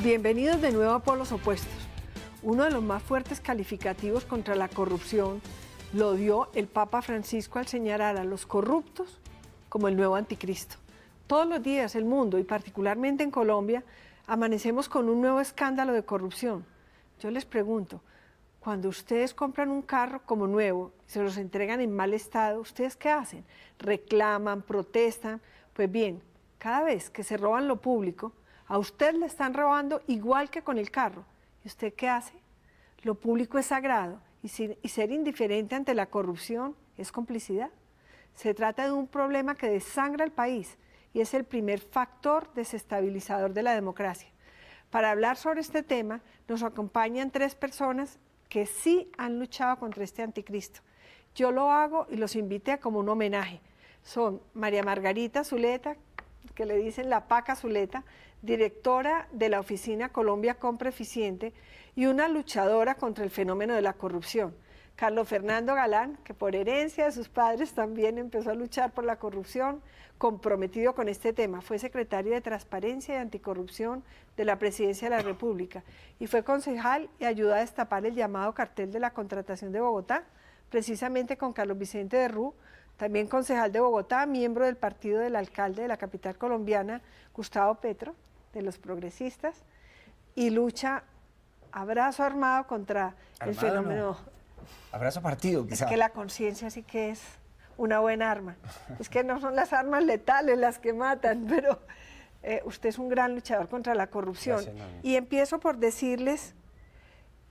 Bienvenidos de nuevo a Polos Opuestos. Uno de los más fuertes calificativos contra la corrupción lo dio el Papa Francisco al señalar a los corruptos como el nuevo anticristo. Todos los días el mundo, y particularmente en Colombia, amanecemos con un nuevo escándalo de corrupción. Yo les pregunto, cuando ustedes compran un carro como nuevo y se los entregan en mal estado, ¿ustedes qué hacen? ¿Reclaman, protestan? Pues bien, cada vez que se roban lo público, a usted le están robando igual que con el carro. ¿Y usted qué hace? Lo público es sagrado y ser indiferente ante la corrupción es complicidad. Se trata de un problema que desangra el país y es el primer factor desestabilizador de la democracia. Para hablar sobre este tema nos acompañan tres personas que sí han luchado contra este anticristo. Yo lo hago y los invité como un homenaje. Son María Margarita Zuleta, que le dicen la Paca Zuleta, directora de la oficina Colombia Compra Eficiente y una luchadora contra el fenómeno de la corrupción. Carlos Fernando Galán, que por herencia de sus padres también empezó a luchar por la corrupción, comprometido con este tema. Fue secretario de Transparencia y Anticorrupción de la Presidencia de la República y fue concejal y ayudó a destapar el llamado cartel de la contratación de Bogotá, precisamente con Carlos Vicente de Rú, también concejal de Bogotá, miembro del partido del alcalde de la capital colombiana, Gustavo Petro, de los progresistas, y lucha a brazo armado contra el fenómeno. No. Abrazo partido, quizás. Es que la conciencia sí que es una buena arma. Es que no son las armas letales las que matan, pero usted es un gran luchador contra la corrupción. Gracias, mami. Y empiezo por decirles,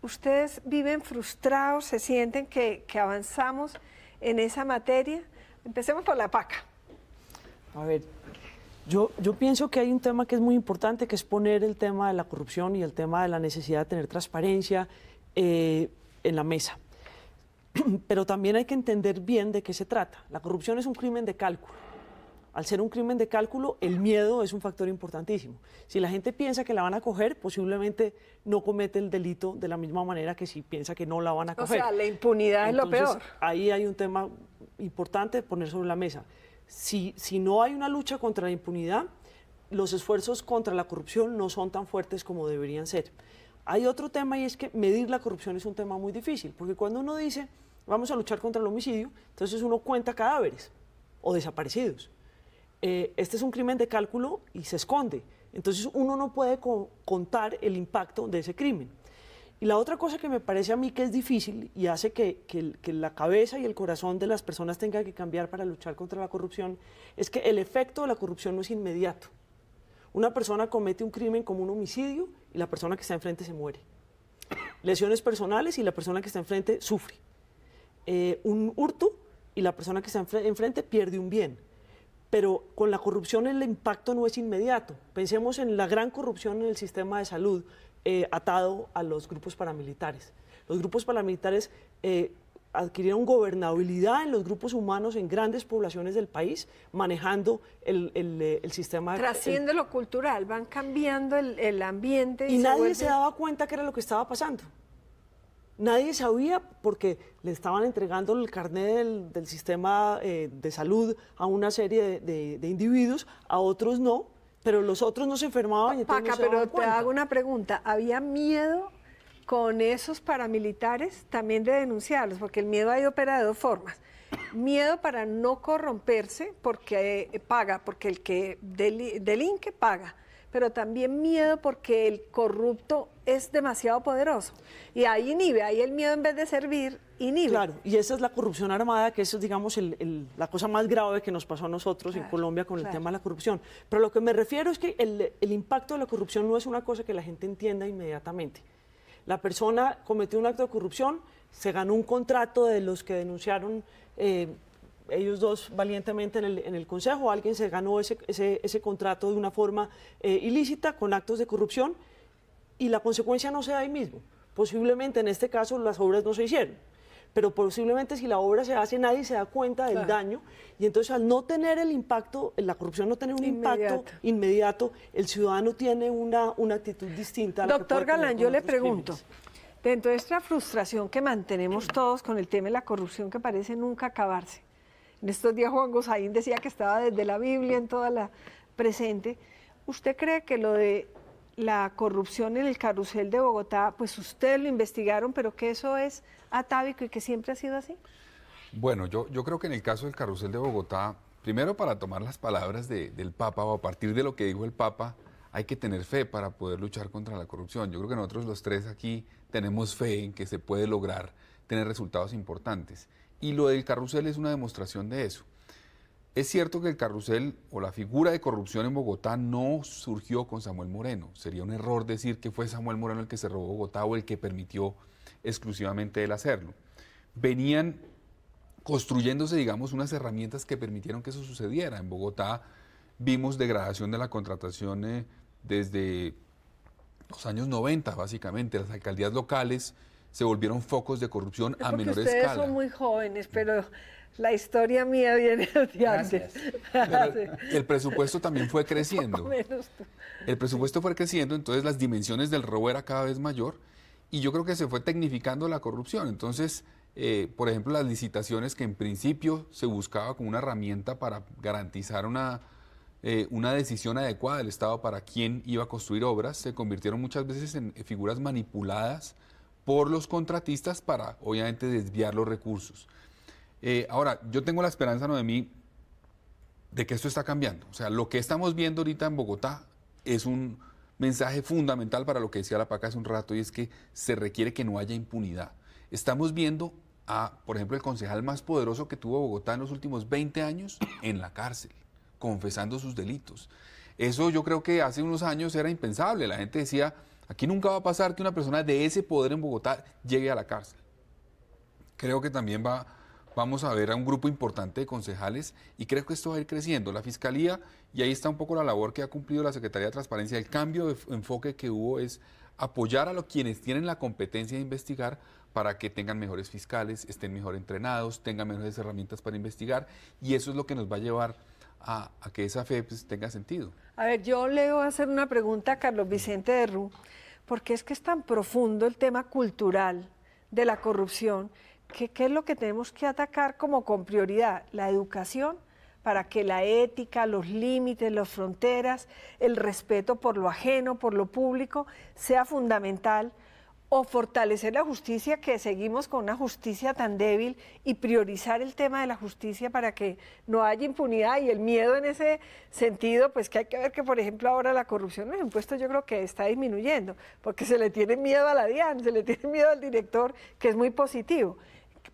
ustedes viven frustrados, se sienten que avanzamos en esa materia. Empecemos por la Paca. A ver, yo pienso que hay un tema que es muy importante, que es poner el tema de la corrupción y el tema de la necesidad de tener transparencia en la mesa. Pero también hay que entender bien de qué se trata. La corrupción es un crimen de cálculo. Al ser un crimen de cálculo, el miedo es un factor importantísimo. Si la gente piensa que la van a coger, posiblemente no comete el delito de la misma manera que si piensa que no la van a coger. O sea, la impunidad es lo peor. Ahí hay un tema importante de poner sobre la mesa. Si no hay una lucha contra la impunidad, los esfuerzos contra la corrupción no son tan fuertes como deberían ser. Hay otro tema y es que medir la corrupción es un tema muy difícil, porque cuando uno dice vamos a luchar contra el homicidio, entonces uno cuenta cadáveres o desaparecidos. Este es un crimen de cálculo y se esconde, entonces uno no puede contar el impacto de ese crimen. Y la otra cosa que me parece a mí que es difícil y hace que la cabeza y el corazón de las personas tengan que cambiar para luchar contra la corrupción es que el efecto de la corrupción no es inmediato. Una persona comete un crimen como un homicidio y la persona que está enfrente se muere. Lesiones personales y la persona que está enfrente sufre. Un hurto y la persona que está enfrente pierde un bien. Pero con la corrupción el impacto no es inmediato. Pensemos en la gran corrupción en el sistema de salud atado a los grupos paramilitares. Los grupos paramilitares adquirieron gobernabilidad en los grupos humanos en grandes poblaciones del país, manejando el sistema. Trasciende lo cultural, van cambiando el ambiente. Y nadie se daba cuenta que era lo que estaba pasando. Nadie sabía porque le estaban entregando el carnet del sistema de salud a una serie de individuos, a otros no, pero los otros no se enfermaban. Y Paca, no se pero daban te cuenta. hago una pregunta. ¿Había miedo con esos paramilitares también de denunciarlos? Porque el miedo ahí opera de dos formas. Miedo para no corromperse porque paga, porque el que delinque paga. Pero también miedo porque el corrupto es demasiado poderoso. Y ahí inhibe, ahí el miedo en vez de servir, inhibe. Claro, y esa es la corrupción armada, que eso es, digamos, la cosa más grave que nos pasó a nosotros en Colombia con el tema de la corrupción. Pero lo que me refiero es que el impacto de la corrupción no es una cosa que la gente entienda inmediatamente. La persona cometió un acto de corrupción, se ganó un contrato de los que denunciaron ellos dos valientemente en el Consejo, alguien se ganó ese contrato de una forma ilícita, con actos de corrupción, y la consecuencia no se da ahí mismo. Posiblemente en este caso las obras no se hicieron, pero posiblemente si la obra se hace nadie se da cuenta del daño, y entonces al no tener el impacto, la corrupción no tener un impacto inmediato, el ciudadano tiene una actitud distinta a la que puede Doctor tener Galán, con yo le otros pregunto, crímenes. dentro de esta frustración que mantenemos todos con el tema de la corrupción que parece nunca acabarse, en estos días Juan Gosaín decía que estaba desde la Biblia en toda la presente, ¿usted cree que lo de la corrupción en el carrusel de Bogotá, pues ustedes lo investigaron, pero que eso es atávico y que siempre ha sido así. Bueno, yo creo que en el caso del carrusel de Bogotá, primero para tomar las palabras del Papa o a partir de lo que dijo el Papa, hay que tener fe para poder luchar contra la corrupción. Yo creo que nosotros los tres aquí tenemos fe en que se puede lograr tener resultados importantes. Y lo del carrusel es una demostración de eso. Es cierto que el carrusel o la figura de corrupción en Bogotá no surgió con Samuel Moreno. Sería un error decir que fue Samuel Moreno el que se robó Bogotá o el que permitió exclusivamente él hacerlo. Venían construyéndose, digamos, unas herramientas que permitieron que eso sucediera. En Bogotá vimos degradación de la contratación desde los años 90, básicamente. Las alcaldías locales se volvieron focos de corrupción a menor escala. Ustedes son muy jóvenes, pero la historia mía viene de antes. El presupuesto también fue creciendo. El presupuesto fue creciendo, entonces las dimensiones del robo era cada vez mayor y yo creo que se fue tecnificando la corrupción. Entonces, por ejemplo, las licitaciones que en principio se buscaba como una herramienta para garantizar una decisión adecuada del Estado para quién iba a construir obras, se convirtieron muchas veces en figuras manipuladas por los contratistas para, obviamente, desviar los recursos. Ahora, yo tengo la esperanza, Noemí, de que esto está cambiando. O sea, lo que estamos viendo ahorita en Bogotá es un mensaje fundamental para lo que decía la Paca hace un rato, y es que se requiere que no haya impunidad. Estamos viendo por ejemplo, el concejal más poderoso que tuvo Bogotá en los últimos 20 años en la cárcel, confesando sus delitos. Eso yo creo que hace unos años era impensable. La gente decía, aquí nunca va a pasar que una persona de ese poder en Bogotá llegue a la cárcel. Creo que también vamos a ver a un grupo importante de concejales y creo que esto va a ir creciendo. La Fiscalía, y ahí está un poco la labor que ha cumplido la Secretaría de Transparencia, el cambio de enfoque que hubo es apoyar a quienes tienen la competencia de investigar para que tengan mejores fiscales, estén mejor entrenados, tengan mejores herramientas para investigar, y eso es lo que nos va a llevar a que esa fe pues, tenga sentido. A ver, yo le voy a hacer una pregunta a Carlos Vicente de Rú, porque es que es tan profundo el tema cultural de la corrupción, que ¿qué es lo que tenemos que atacar como con prioridad? La educación, para que la ética, los límites, las fronteras, el respeto por lo ajeno, por lo público, sea fundamental, o fortalecer la justicia, que seguimos con una justicia tan débil, y priorizar el tema de la justicia para que no haya impunidad y el miedo en ese sentido, pues que hay que ver que, por ejemplo, ahora la corrupción en los impuestos yo creo que está disminuyendo, porque se le tiene miedo a la DIAN, se le tiene miedo al director, que es muy positivo.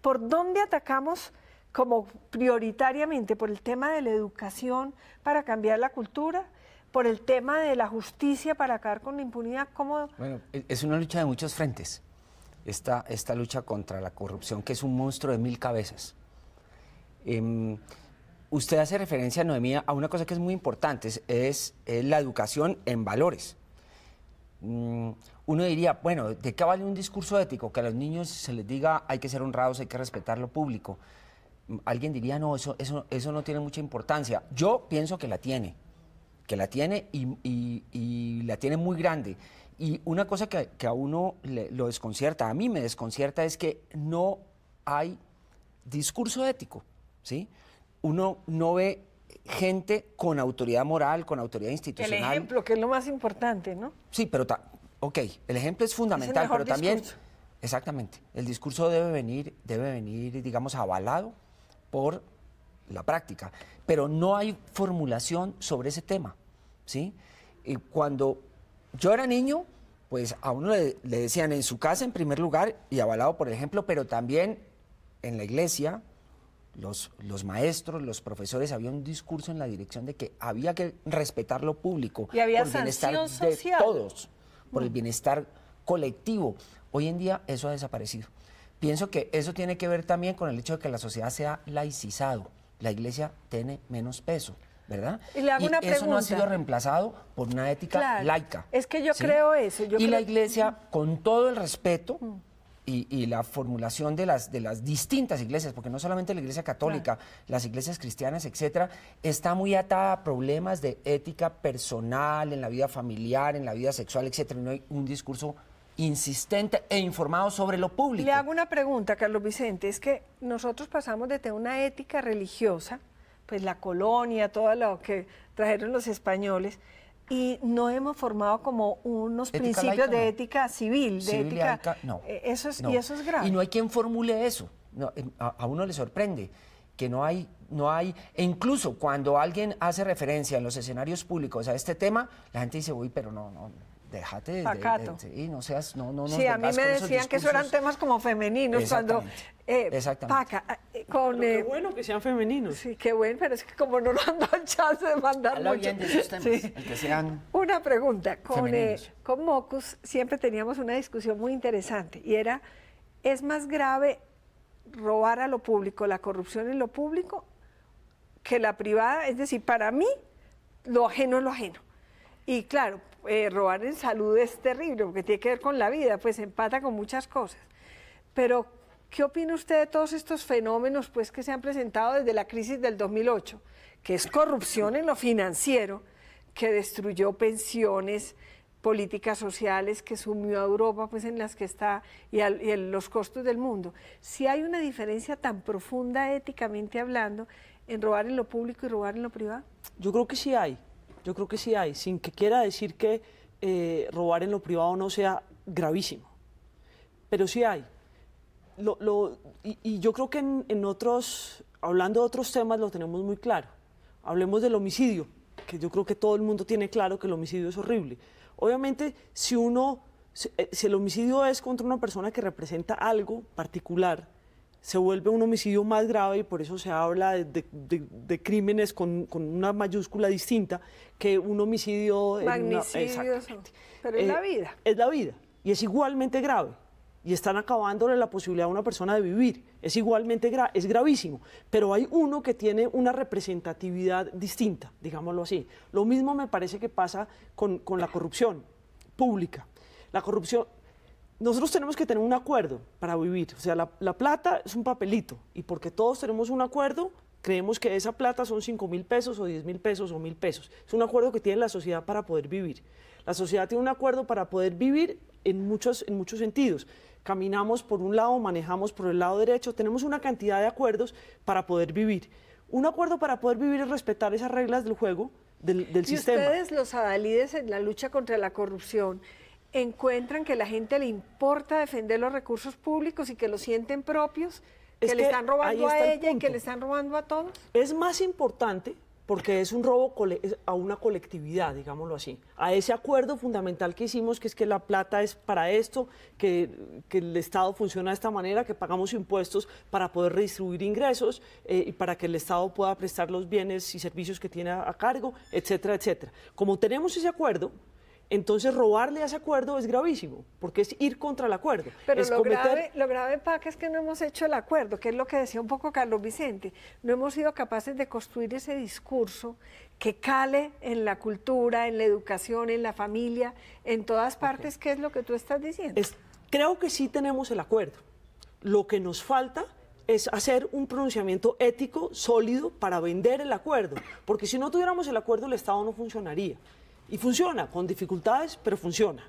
¿Por dónde atacamos como prioritariamente? ¿Por el tema de la educación para cambiar la cultura? ¿Por el tema de la justicia para acabar con la impunidad? ¿Cómo? Bueno, es una lucha de muchos frentes, esta lucha contra la corrupción, que es un monstruo de 1000 cabezas. Usted hace referencia, Noemí, a una cosa que es muy importante, es la educación en valores. Uno diría, bueno, ¿de qué vale un discurso ético? Que a los niños se les diga hay que ser honrados, hay que respetar lo público. Alguien diría, no, eso no tiene mucha importancia. Yo pienso que la tiene y la tiene muy grande. Y una cosa que a uno lo desconcierta, a mí me desconcierta, es que no hay discurso ético, ¿sí? Uno no ve gente con autoridad moral, con autoridad institucional. El ejemplo, que es lo más importante, ¿no? Sí, pero, ok, el ejemplo es fundamental, pero también, discurso. Exactamente, el discurso debe venir, digamos, avalado por la práctica, pero no hay formulación sobre ese tema, ¿sí? Y cuando yo era niño, pues a uno le decían en su casa en primer lugar y avalado por el ejemplo, pero también en la iglesia, los maestros, los profesores, había un discurso en la dirección de que había que respetar lo público y había por el bienestar sanción de social. todos, por el bienestar colectivo. Hoy en día eso ha desaparecido. Pienso que eso tiene que ver también con el hecho de que la sociedad se ha laicizado. La iglesia tiene menos peso, ¿verdad? Y le hago una eso no ha pregunta. sido reemplazado por una ética laica. Es que yo ¿sí? creo eso. La iglesia, con todo el respeto y la formulación de las distintas iglesias, porque no solamente la iglesia católica, las iglesias cristianas, etcétera, está muy atada a problemas de ética personal, en la vida familiar, en la vida sexual, etcétera. No hay un discurso insistente e informado sobre lo público. Le hago una pregunta, Carlos Vicente, es que nosotros pasamos de tener una ética religiosa, pues la colonia, todo lo que trajeron los españoles, y no hemos formado como unos Ética principios laica, de no. ética civil, de Civil y ética. laica, no, Eso es, no. Y eso es grave. Y no hay quien formule eso. No, a uno le sorprende que no hay, e incluso cuando alguien hace referencia en los escenarios públicos a este tema, la gente dice, uy, pero no, déjate de Pacato. Sí, no seas, no nos Sí, a mí vengas me con esos decían que eso eran discursos. temas como femeninos cuando Exactamente. Paca, Pero qué bueno que sean femeninos. sí, qué bueno, pero es que como no nos han dado chance de mandar Habla mucho. bien de esos temas, Sí. el que sean Una pregunta, femeninos. con Mocus siempre teníamos una discusión muy interesante y era, ¿es más grave robar a lo público, la corrupción en lo público, que la privada? Es decir, para mí, lo ajeno es lo ajeno. Y claro, robar en salud es terrible porque tiene que ver con la vida, pues empata con muchas cosas. Pero, ¿qué opina usted de todos estos fenómenos pues, que se han presentado desde la crisis del 2008? Que es corrupción en lo financiero, que destruyó pensiones, políticas sociales, que sumió a Europa pues, en las que está y en los costos del mundo. Si hay una diferencia tan profunda éticamente hablando en robar en lo público y robar en lo privado. Yo creo que sí hay, sin que quiera decir que robar en lo privado no sea gravísimo, pero sí hay. Y yo creo que en otros, hablando de otros temas, lo tenemos muy claro. Hablemos del homicidio, que yo creo que todo el mundo tiene claro que el homicidio es horrible. Obviamente, si el homicidio es contra una persona que representa algo particular, se vuelve un homicidio más grave y por eso se habla de crímenes con una mayúscula distinta que un homicidio... Magnicidios, pero es la vida. Es la vida y es igualmente grave y están acabándole la posibilidad a una persona de vivir. Es igualmente es gravísimo, pero hay uno que tiene una representatividad distinta, digámoslo así. Lo mismo me parece que pasa con la corrupción pública. La corrupción... Nosotros tenemos que tener un acuerdo para vivir, o sea, la plata es un papelito y porque todos tenemos un acuerdo, creemos que esa plata son 5.000 pesos o 10.000 pesos o 1.000 pesos. Es un acuerdo que tiene la sociedad para poder vivir. La sociedad tiene un acuerdo para poder vivir en muchos sentidos. Caminamos por un lado, manejamos por el lado derecho, tenemos una cantidad de acuerdos para poder vivir. Un acuerdo para poder vivir es respetar esas reglas del juego, del sistema. ¿Y ustedes, los adalides en la lucha contra la corrupción, encuentran que a la gente le importa defender los recursos públicos y que los sienten propios, que le están robando a ella y que le están robando a todos? Es más importante porque es un robo a una colectividad, digámoslo así, a ese acuerdo fundamental que hicimos, que es que la plata es para esto, que el Estado funciona de esta manera, que pagamos impuestos para poder redistribuir ingresos y para que el Estado pueda prestar los bienes y servicios que tiene a cargo, etcétera, etcétera. Como tenemos ese acuerdo, entonces robarle a ese acuerdo es gravísimo, porque es ir contra el acuerdo. Pero es lo grave, Paca, es que no hemos hecho el acuerdo, que es lo que decía un poco Carlos Vicente. No hemos sido capaces de construir ese discurso que cale en la cultura, en la educación, en la familia, en todas partes, ¿qué es lo que tú estás diciendo? Creo que sí tenemos el acuerdo. Lo que nos falta es hacer un pronunciamiento ético sólido para vender el acuerdo, porque si no tuviéramos el acuerdo el Estado no funcionaría. Y funciona, con dificultades, pero funciona.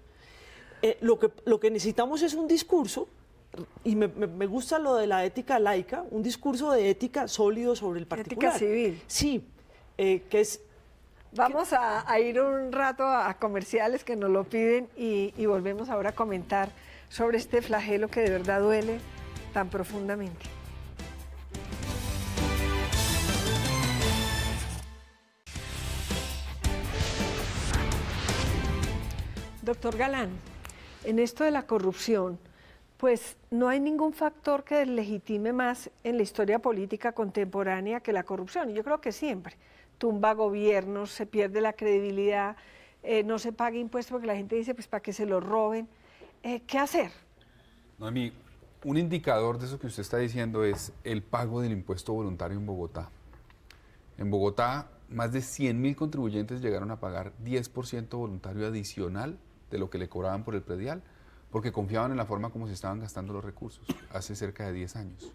Lo que necesitamos es un discurso, y me gusta lo de la ética laica, un discurso de ética sólido sobre el particular. Ética civil. Sí, que es... Vamos a ir un rato a comerciales que nos lo piden y volvemos ahora a comentar sobre este flagelo que de verdad duele tan profundamente. Doctor Galán, en esto de la corrupción, pues no hay ningún factor que deslegitime más en la historia política contemporánea que la corrupción. Y yo creo que siempre tumba gobiernos, se pierde la credibilidad, no se paga impuestos porque la gente dice, pues para que se lo roben. ¿Qué hacer? Noemí, un indicador de eso que usted está diciendo es el pago del impuesto voluntario en Bogotá. En Bogotá, más de 100.000 contribuyentes llegaron a pagar 10% voluntario adicional de lo que le cobraban por el predial, porque confiaban en la forma como se estaban gastando los recursos hace cerca de 10 años.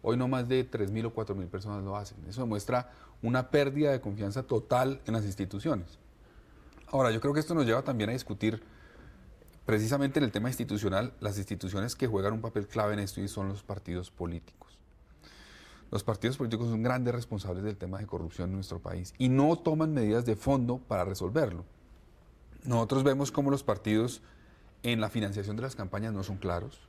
Hoy no más de 3.000 o 4.000 personas lo hacen. Eso demuestra una pérdida de confianza total en las instituciones. Ahora, yo creo que esto nos lleva también a discutir, precisamente en el tema institucional, las instituciones que juegan un papel clave en esto y son los partidos políticos. Los partidos políticos son grandes responsables del tema de corrupción en nuestro país y no toman medidas de fondo para resolverlo. Nosotros vemos cómo los partidos en la financiación de las campañas no son claros.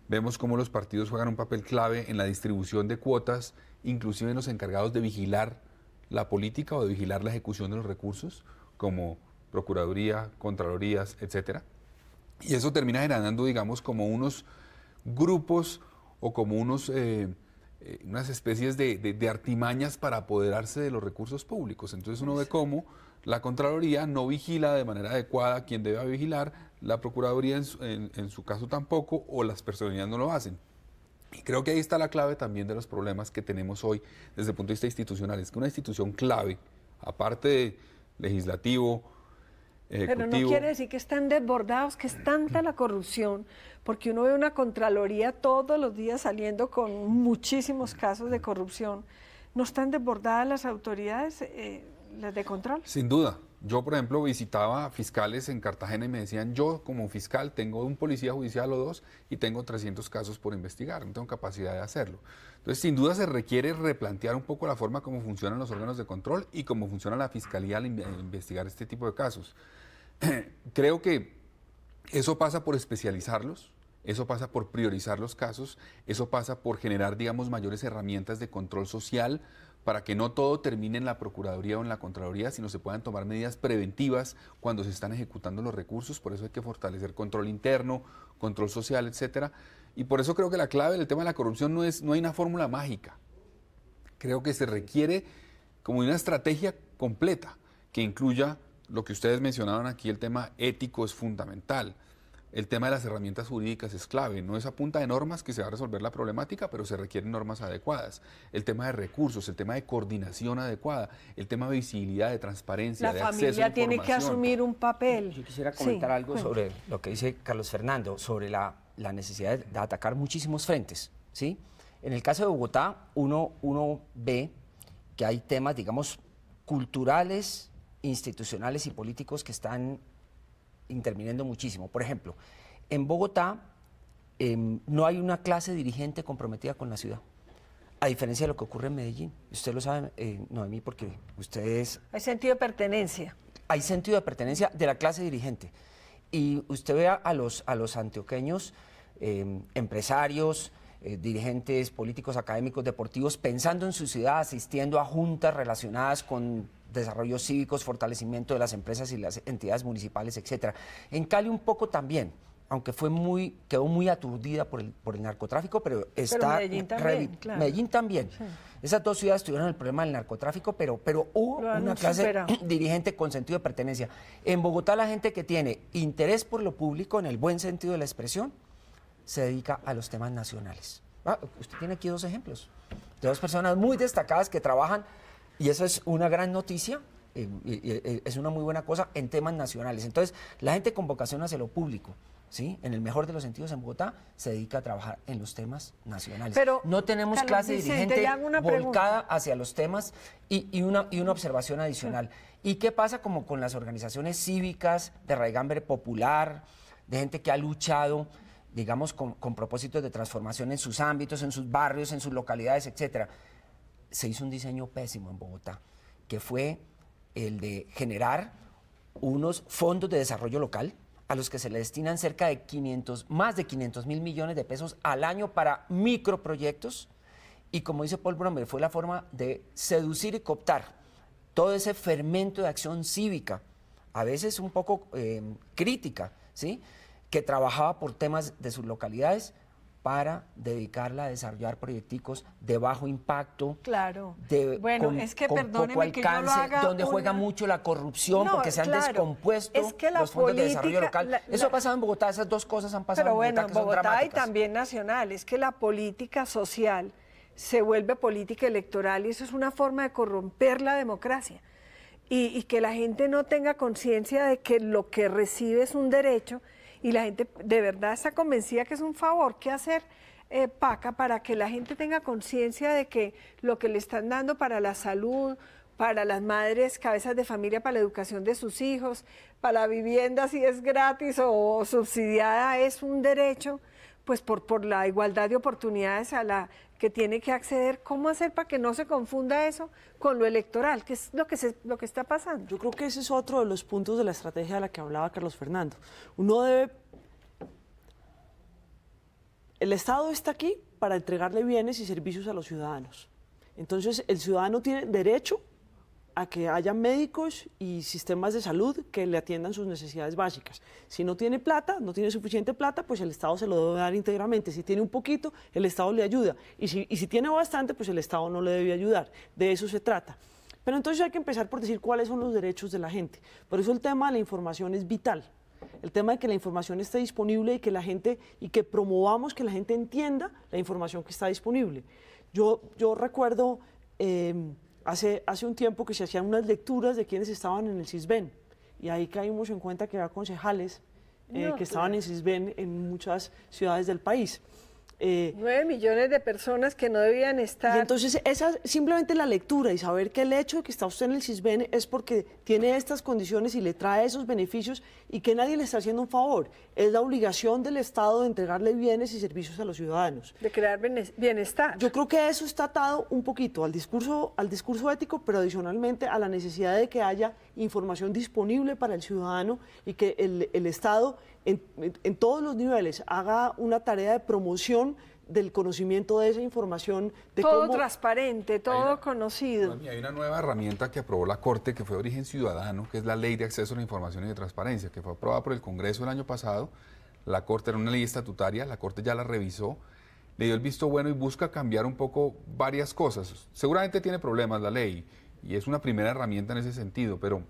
Vemos cómo los partidos juegan un papel clave en la distribución de cuotas, inclusive en los encargados de vigilar la política o de vigilar la ejecución de los recursos, como Procuraduría, Contralorías, etcétera. Y eso termina generando, digamos, como unos grupos o como unas especies de artimañas para apoderarse de los recursos públicos. Entonces uno ve cómo la Contraloría no vigila de manera adecuada a quien debe vigilar, la Procuraduría en su caso tampoco, o las personalidades no lo hacen. Y creo que ahí está la clave también de los problemas que tenemos hoy desde el punto de vista institucional. Es que una institución clave, aparte de legislativo, ejecutivo... Pero no quiere decir que están desbordados, que es tanta la corrupción, porque uno ve una Contraloría todos los días saliendo con muchísimos casos de corrupción. ¿No están desbordadas las autoridades, las de control? Sin duda. Yo, por ejemplo, visitaba fiscales en Cartagena y me decían, yo como fiscal tengo un policía judicial o dos y tengo 300 casos por investigar, no tengo capacidad de hacerlo. Entonces, sin duda se requiere replantear un poco la forma como funcionan los órganos de control y cómo funciona la fiscalía al investigar este tipo de casos. Creo que eso pasa por especializarlos, eso pasa por priorizar los casos, eso pasa por generar, digamos, mayores herramientas de control social para que no todo termine en la Procuraduría o en la Contraloría, sino se puedan tomar medidas preventivas cuando se están ejecutando los recursos. Por eso hay que fortalecer control interno, control social, etcétera. Y por eso creo que la clave del tema de la corrupción no hay una fórmula mágica. Creo que se requiere como una estrategia completa que incluya lo que ustedes mencionaban aquí, el tema ético es fundamental. El tema de las herramientas jurídicas es clave, no es a punta de normas que se va a resolver la problemática, pero se requieren normas adecuadas. El tema de recursos, el tema de coordinación adecuada, el tema de visibilidad, de transparencia, de acceso a información. La familia tiene que asumir un papel. Yo quisiera comentar algo sobre lo que dice Carlos Fernando, sobre la necesidad de atacar muchísimos frentes, ¿sí? En el caso de Bogotá, uno ve que hay temas, digamos, culturales, institucionales y políticos que están interviniendo muchísimo. Por ejemplo, en Bogotá no hay una clase dirigente comprometida con la ciudad, a diferencia de lo que ocurre en Medellín. Usted lo sabe, Noemí, porque ustedes... Hay sentido de pertenencia. Hay sentido de pertenencia de la clase dirigente. Y usted ve a los antioqueños, empresarios, dirigentes políticos, académicos, deportivos, pensando en su ciudad, asistiendo a juntas relacionadas con desarrollos cívicos, fortalecimiento de las empresas y las entidades municipales, etcétera. En Cali un poco también, aunque quedó muy aturdida por el narcotráfico, pero está... Medellín también, claro. Medellín también. Sí. Esas dos ciudades tuvieron el problema del narcotráfico, pero hubo una clase dirigente con sentido de pertenencia. En Bogotá la gente que tiene interés por lo público, en el buen sentido de la expresión, se dedica a los temas nacionales. Usted tiene aquí dos ejemplos de dos personas muy destacadas que trabajan. Y eso es una gran noticia, es una muy buena cosa en temas nacionales. Entonces, la gente con vocación hacia lo público, ¿sí? En el mejor de los sentidos en Bogotá, se dedica a trabajar en los temas nacionales. Pero no tenemos clase dirigente volcada hacia los temas y una observación adicional. ¿Y qué pasa como con las organizaciones cívicas de raigambre popular, de gente que ha luchado, digamos, con propósitos de transformación en sus ámbitos, en sus barrios, en sus localidades, etcétera? Se hizo un diseño pésimo en Bogotá, que fue el de generar unos fondos de desarrollo local a los que se le destinan más de 500 mil millones de pesos al año para microproyectos. Y como dice Paul Bromer, fue la forma de seducir y cooptar todo ese fermento de acción cívica, a veces un poco crítica, ¿sí? Que trabajaba por temas de sus localidades, para dedicarla a desarrollar proyecticos de bajo impacto, claro. Con poco alcance, donde juega mucho la corrupción, porque se han descompuesto los fondos de desarrollo local. Eso ha pasado en Bogotá, esas dos cosas han pasado en Bogotá, que son dramáticas. Pero bueno, en Bogotá y también nacional, es que la política social se vuelve política electoral y eso es una forma de corromper la democracia. Y que la gente no tenga conciencia de que lo que recibe es un derecho. Y la gente de verdad está convencida que es un favor. ¿Qué hacer, Paca, para que la gente tenga conciencia de que lo que le están dando para la salud, para las madres cabezas de familia, para la educación de sus hijos, para la vivienda si es gratis o subsidiada, es un derecho? pues por la igualdad de oportunidades a la que tiene que acceder. ¿Cómo hacer para que no se confunda eso con lo electoral, que es lo que está pasando? Yo creo que ese es otro de los puntos de la estrategia de la que hablaba Carlos Fernando. Uno debe... El Estado está aquí para entregarle bienes y servicios a los ciudadanos. Entonces, el ciudadano tiene derecho a que haya médicos y sistemas de salud que le atiendan sus necesidades básicas. Si no tiene plata, no tiene suficiente plata, pues el Estado se lo debe dar íntegramente. Si tiene un poquito, el Estado le ayuda. Y si tiene bastante, pues el Estado no le debe ayudar. De eso se trata. Pero entonces hay que empezar por decir cuáles son los derechos de la gente. Por eso el tema de la información es vital. El tema de que la información esté disponible y que promovamos que la gente entienda la información que está disponible. Yo recuerdo... Hace un tiempo que se hacían unas lecturas de quienes estaban en el CISBEN y ahí caímos en cuenta que había concejales que estaban en CISBEN en muchas ciudades del país. 9 millones de personas que no debían estar. Y entonces, simplemente la lectura y saber que el hecho de que está usted en el CISBEN es porque tiene estas condiciones y le trae esos beneficios y que nadie le está haciendo un favor. Es la obligación del Estado de entregarle bienes y servicios a los ciudadanos. De crear bienestar. Yo creo que eso está atado un poquito al discurso ético, pero adicionalmente a la necesidad de que haya información disponible para el ciudadano y que el Estado en todos los niveles haga una tarea de promoción del conocimiento de esa información. Todo transparente, todo conocido. Hay una nueva herramienta que aprobó la Corte, que fue de origen ciudadano, que es la Ley de Acceso a la Información y de Transparencia, que fue aprobada por el Congreso el año pasado. La Corte era una ley estatutaria, la Corte ya la revisó, le dio el visto bueno y busca cambiar un poco varias cosas. Seguramente tiene problemas la ley y es una primera herramienta en ese sentido, pero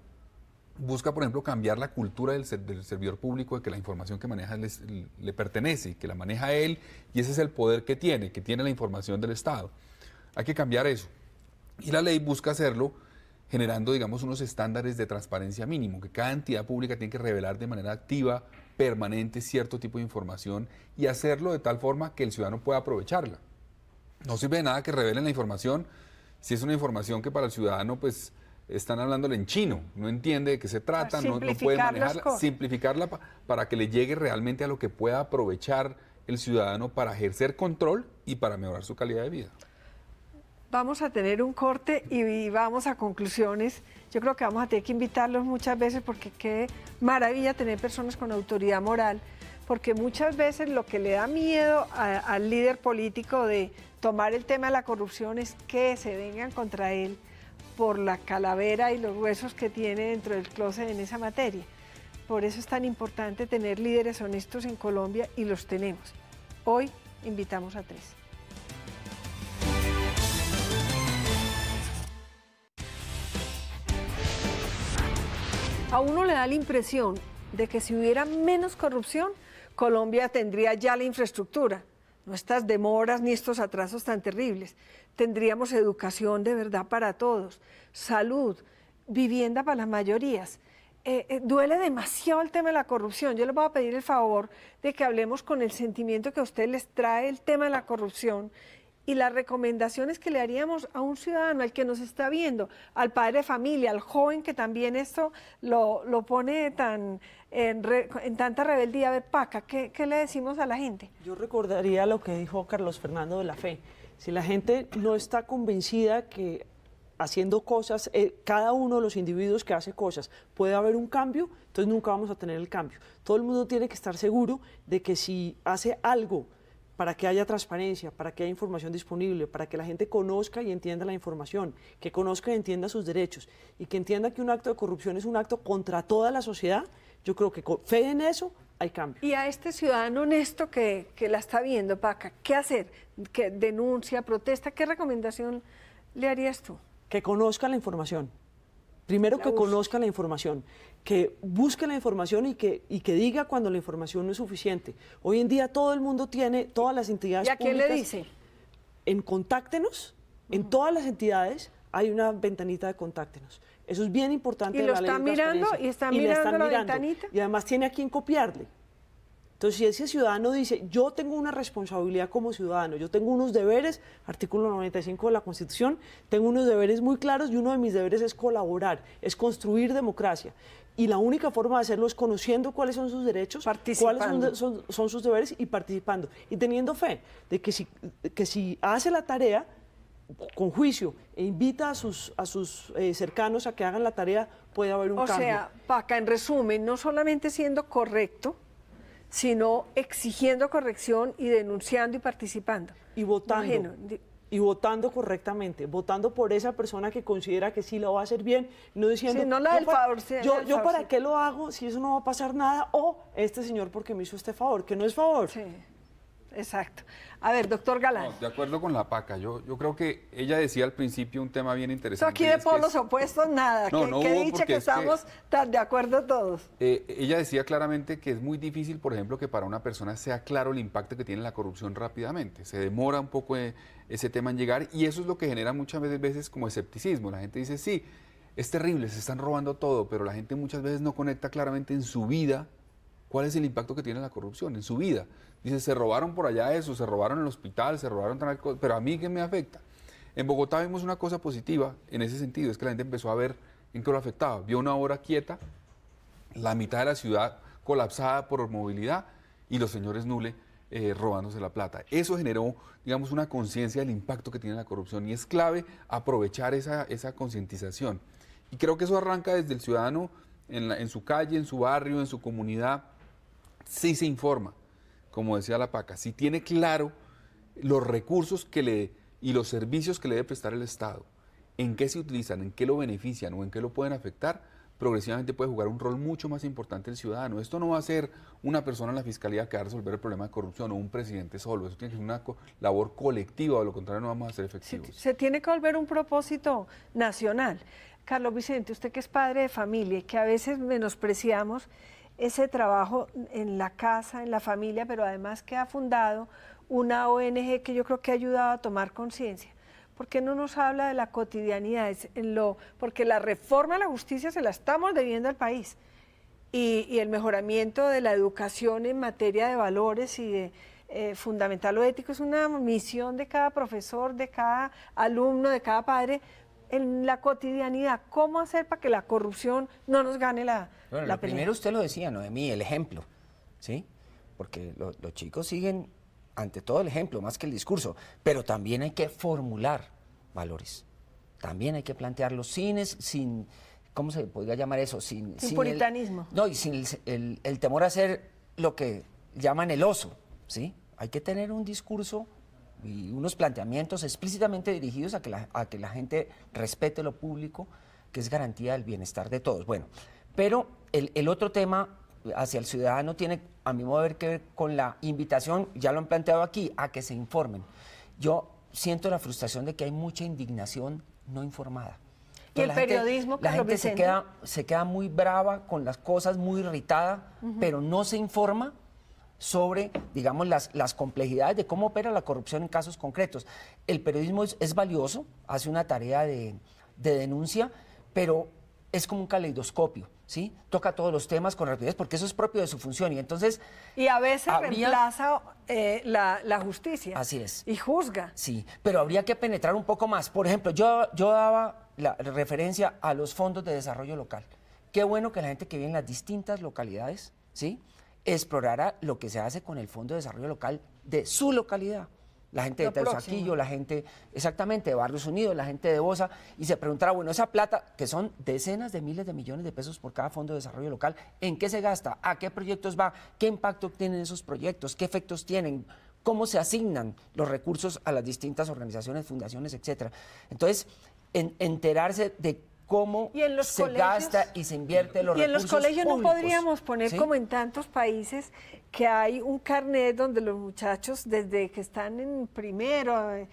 busca, por ejemplo, cambiar la cultura del servidor público de que la información que maneja le pertenece y que la maneja él, y ese es el poder que tiene la información del Estado. Hay que cambiar eso. Y la ley busca hacerlo generando, digamos, unos estándares de transparencia mínimo, que cada entidad pública tiene que revelar de manera activa, permanente, cierto tipo de información y hacerlo de tal forma que el ciudadano pueda aprovecharla. No sirve de nada que revelen la información si es una información que para el ciudadano, pues, están hablándole en chino, no entiende de qué se trata, no puede manejarla, simplificarla para que le llegue realmente a lo que pueda aprovechar el ciudadano para ejercer control y para mejorar su calidad de vida. Vamos a tener un corte y vamos a conclusiones. Yo creo que vamos a tener que invitarlos muchas veces porque qué maravilla tener personas con autoridad moral, porque muchas veces lo que le da miedo al líder político de tomar el tema de la corrupción es que se vengan contra él por la calavera y los huesos que tiene dentro del closet en esa materia. Por eso es tan importante tener líderes honestos en Colombia y los tenemos. Hoy invitamos a 3. A uno le da la impresión de que si hubiera menos corrupción, Colombia tendría ya la infraestructura, no estas demoras ni estos atrasos tan terribles. Tendríamos educación de verdad para todos, salud, vivienda para las mayorías. Duele demasiado el tema de la corrupción. Yo les voy a pedir el favor de que hablemos con el sentimiento que a ustedes les trae el tema de la corrupción y las recomendaciones que le haríamos a un ciudadano, al que nos está viendo, al padre de familia, al joven que también esto lo pone en tanta rebeldía. A ver, Paca, ¿qué le decimos a la gente? Yo recordaría lo que dijo Carlos Fernando de la Fe. Si la gente no está convencida que haciendo cosas, cada uno de los individuos que hace cosas, puede haber un cambio, entonces nunca vamos a tener el cambio. Todo el mundo tiene que estar seguro de que si hace algo para que haya transparencia, para que haya información disponible, para que la gente conozca y entienda la información, que conozca y entienda sus derechos y que entienda que un acto de corrupción es un acto contra toda la sociedad, yo creo que con fe en eso hay cambio. Y a este ciudadano honesto que la está viendo, Paca, ¿qué hacer? ¿Qué denuncia, protesta? ¿Qué recomendación le harías tú? Que conozca la información. Primero que conozca la información, que busque la información y que diga cuando la información no es suficiente. Hoy en día todo el mundo tiene, todas las entidades públicas... ¿Y a quién le dice? En Contáctenos, en todas las entidades hay una ventanita de Contáctenos. Eso es bien importante. ¿Y lo están mirando? ¿Y están mirando la ventanita? Y además tiene a quién copiarle. Entonces, si ese ciudadano dice, yo tengo una responsabilidad como ciudadano, yo tengo unos deberes, artículo 95 de la Constitución, tengo unos deberes muy claros y uno de mis deberes es colaborar, es construir democracia. Y la única forma de hacerlo es conociendo cuáles son sus derechos, cuáles son sus deberes y participando. Y teniendo fe de que si hace la tarea con juicio e invita a sus cercanos a que hagan la tarea, puede haber un cambio. O sea, Paca, en resumen, no solamente siendo correcto, sino exigiendo corrección y denunciando y participando. Y votando. Y votando correctamente, votando por esa persona que considera que sí lo va a hacer bien, no diciendo, sí, no la del favor, yo para qué lo hago si eso no va a pasar nada, o este señor porque me hizo este favor, que no es favor. Sí, exacto. A ver, doctor Galán. No, de acuerdo con la Paca, yo creo que ella decía al principio un tema bien interesante. Eso aquí de polos opuestos, nada, qué dicha que estamos tan de acuerdo todos. Ella decía claramente que es muy difícil, por ejemplo, que para una persona sea claro el impacto que tiene la corrupción rápidamente. Se demora un poco ese tema en llegar y eso es lo que genera muchas veces como escepticismo. La gente dice, sí, es terrible, se están robando todo, pero la gente muchas veces no conecta claramente en su vida cuál es el impacto que tiene la corrupción, en su vida. Dice, se robaron por allá eso, se robaron el hospital, se robaron tal cosa, pero a mí, ¿qué me afecta? En Bogotá vimos una cosa positiva en ese sentido, es que la gente empezó a ver en qué lo afectaba. Vio una hora quieta, la mitad de la ciudad colapsada por movilidad y los señores Nule robándose la plata. Eso generó, digamos, una conciencia del impacto que tiene la corrupción y es clave aprovechar esa concientización. Y creo que eso arranca desde el ciudadano en su calle, en su barrio, en su comunidad, sí se informa, como decía la Paca, si tiene claro los recursos y los servicios que le debe prestar el Estado, en qué se utilizan, en qué lo benefician o en qué lo pueden afectar, progresivamente puede jugar un rol mucho más importante el ciudadano. Esto no va a ser una persona en la fiscalía que va a resolver el problema de corrupción o un presidente solo, eso tiene que ser una labor colectiva, de lo contrario no vamos a ser efectivos. Se tiene que volver un propósito nacional. Carlos Vicente, usted que es padre de familia y que a veces menospreciamos ese trabajo en la casa, en la familia, pero además que ha fundado una ONG que yo creo que ha ayudado a tomar conciencia. ¿Por qué no nos habla de la cotidianidad? Porque la reforma a la justicia se la estamos debiendo al país y el mejoramiento de la educación en materia de valores y de fundamental o ético es una misión de cada profesor, de cada alumno, de cada padre. En la cotidianidad, ¿cómo hacer para que la corrupción no nos gane la pelea? Primero usted lo decía, Noemí, el ejemplo, ¿sí? Porque los chicos siguen ante todo el ejemplo, más que el discurso, pero también hay que formular valores, también hay que plantearlos sin ¿cómo se podría llamar eso? Sin puritanismo. Y sin el temor a ser lo que llaman el oso, ¿sí? Hay que tener un discurso y unos planteamientos explícitamente dirigidos a que la gente respete lo público, que es garantía del bienestar de todos. Bueno, pero el otro tema hacia el ciudadano tiene, a mi modo de ver, que ver con la invitación, ya lo han planteado aquí, a que se informen. Yo siento la frustración de que hay mucha indignación no informada. ¿Y el periodismo, Carlos Vicente? La gente se queda muy brava con las cosas, muy irritada, pero no se informa sobre, digamos, las complejidades de cómo opera la corrupción en casos concretos. El periodismo es valioso, hace una tarea de denuncia, pero es como un caleidoscopio, ¿sí? Toca todos los temas con rapidez porque eso es propio de su función y entonces... Y a veces reemplaza la justicia. Así es. Y juzga. Sí, pero habría que penetrar un poco más. Por ejemplo, yo daba la referencia a los fondos de desarrollo local. Qué bueno que la gente que vive en las distintas localidades, ¿sí?, explorara lo que se hace con el Fondo de Desarrollo Local de su localidad. La gente de Teusaquillo, la gente, exactamente, de Barrios Unidos, la gente de Bosa, y se preguntara, bueno, esa plata, que son decenas de miles de millones de pesos por cada Fondo de Desarrollo Local, ¿en qué se gasta? ¿A qué proyectos va? ¿Qué impacto tienen esos proyectos? ¿Qué efectos tienen? ¿Cómo se asignan los recursos a las distintas organizaciones, fundaciones, etcétera? Entonces, enterarse de cómo se gasta y se invierte los recursos. Y en los colegios públicos. No podríamos poner, ¿sí?, como en tantos países, que hay un carnet donde los muchachos, desde que están en primero,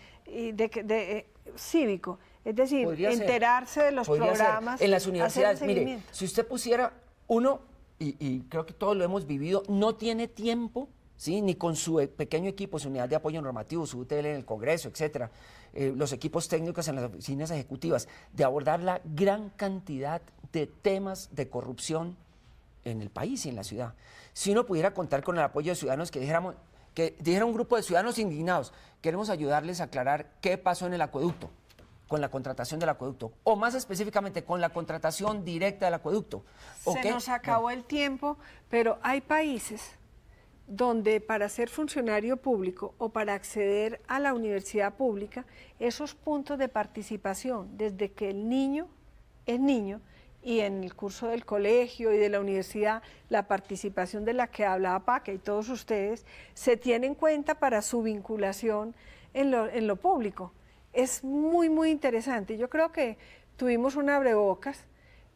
cívico, es decir, enterarse de los programas. En las universidades, mire, si usted pusiera uno, y creo que todos lo hemos vivido, no tiene tiempo, ¿sí?, ni con su pequeño equipo, su unidad de apoyo normativo, su UTL en el Congreso, etcétera, los equipos técnicos en las oficinas ejecutivas, de abordar la gran cantidad de temas de corrupción en el país y en la ciudad. Si uno pudiera contar con el apoyo de ciudadanos que dijera un grupo de ciudadanos indignados, queremos ayudarles a aclarar qué pasó en el acueducto, con la contratación del acueducto, o más específicamente con la contratación directa del acueducto. Se nos acabó el tiempo, pero hay países donde para ser funcionario público o para acceder a la universidad pública, esos puntos de participación, desde que el niño es niño, y en el curso del colegio y de la universidad, la participación de la que hablaba Paca y todos ustedes, se tiene en cuenta para su vinculación en lo público. Es muy, muy interesante. Yo creo que tuvimos un abrebocas,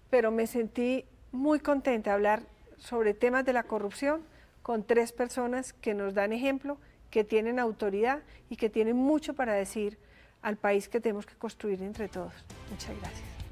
pero me sentí muy contenta de hablar sobre temas de la corrupción con 3 personas que nos dan ejemplo, que tienen autoridad y que tienen mucho para decir al país que tenemos que construir entre todos. Muchas gracias.